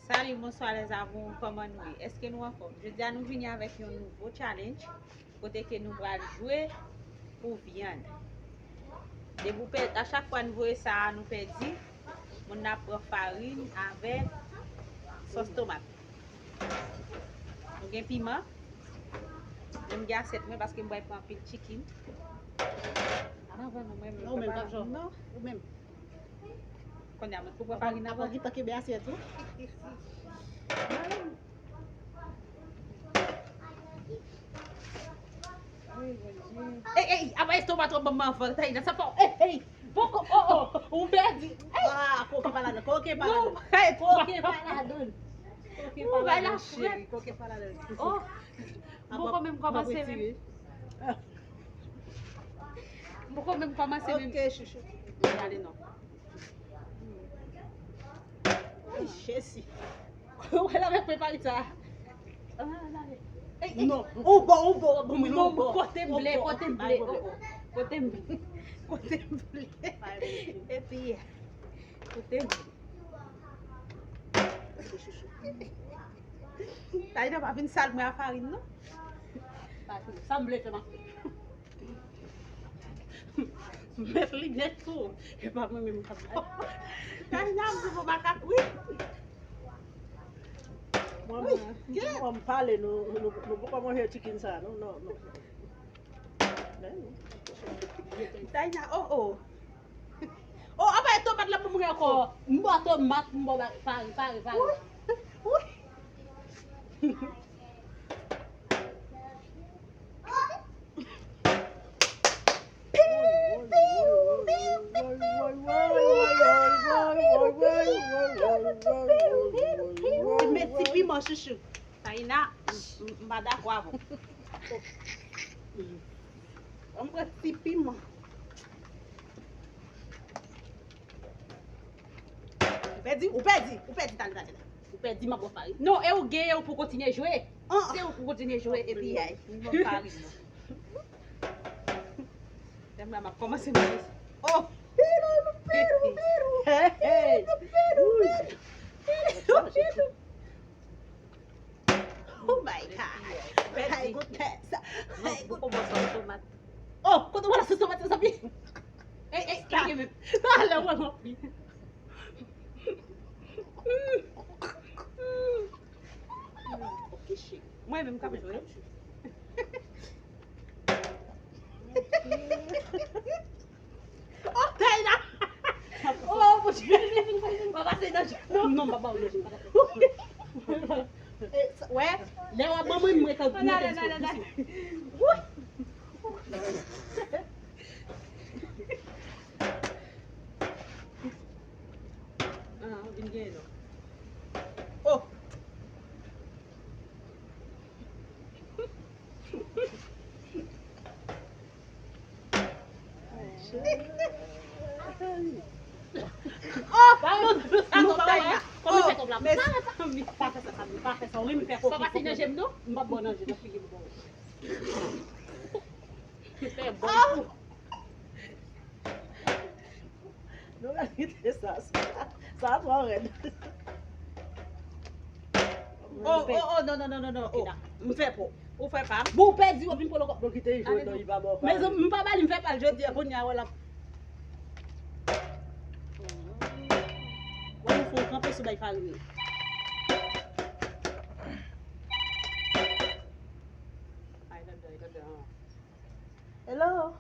Salut, bonsoir les amours, comment nous est? Est-ce que nous en forme? Je dis à nous venir avec un nouveau challenge, côté que nous allons jouer pour viande. Et vous perdez, à chaque fois nous voyons ça, nous perdons, on a pris farine avec sauce tomate. Nous avons piment, nous avons 7 parce que nous allons prendre un peu de chicken. Non, même pas genre. Non, Ou même. qu'on a mettre pour farine Avant avant. qu'il taque bien assiette tout. Hey, apa itu patro mamãe tá aí nessa pau. Ei, pouco, um verde. Ah, coque parada, coque parada. Não, é Coque parada. Coque Não, vai parada. lá, Chérie, coque parada. Oh, vou mesmo commencer mesmo. Vou mesmo commencer mesmo. Ok, chuchu. Allez, não. Ixi, esse. Ela vai preparar ça. Non, on bon, Non, côté blé, côté blé. Côté blé. Côté blé. Et puis, côté blé. Tá ainda vai vir sal a farinha, não? Semble te marquer. Mettre les bien tout. Et pas même Tá ainda vou marcar, oui. On me parle, nous pouvons manger chicken ça, non. Tá ainda, oh. Oh, apa itu pat la mu ngi ko. Mboto mat mboba pari. Metti piment chouchou. Tá ainda, mbada kwavo. On prend petit piment. Ou perdi, tá. Ou perdi ma bonne farine. Non, eu ganhei pour continuer a jouer. Se eu pour continuer a jouer et puis aí, não vou falar isso. Lembra mas como assim? Oh, Peru. Hey. Oh my god. Ai, gostosa. Ai, Vou botar o tomate. Oh, quando eu faço tomate, sabe? Ei, tá aqui. Olha, mano. Que chique. Mãe, mesmo cabelo. Oh, tá aí na. Oh, vou te ver. Vai ser não. Non, papa, Ouais. Là, on va maman me mettre Non. Ah, vingueiro. Oh. Oh, Non, tá aí. Como é que é Mas Pas fait ça, oui, me faire só vai ser j'aime não? Pas bon, non, je ne suis pas bon. É bom. Non, la vérité, ça a trop raide. Oh, non. Oh, me fait pas. Ou fait pas. Bon, perdu, on vient pour le cop, donc il te joue, Allez, non, il va bon. Mais je me pas mal, il me fait pas le jeu de bon ya voilà. Ouais, il faut camper sur la farine. Hello.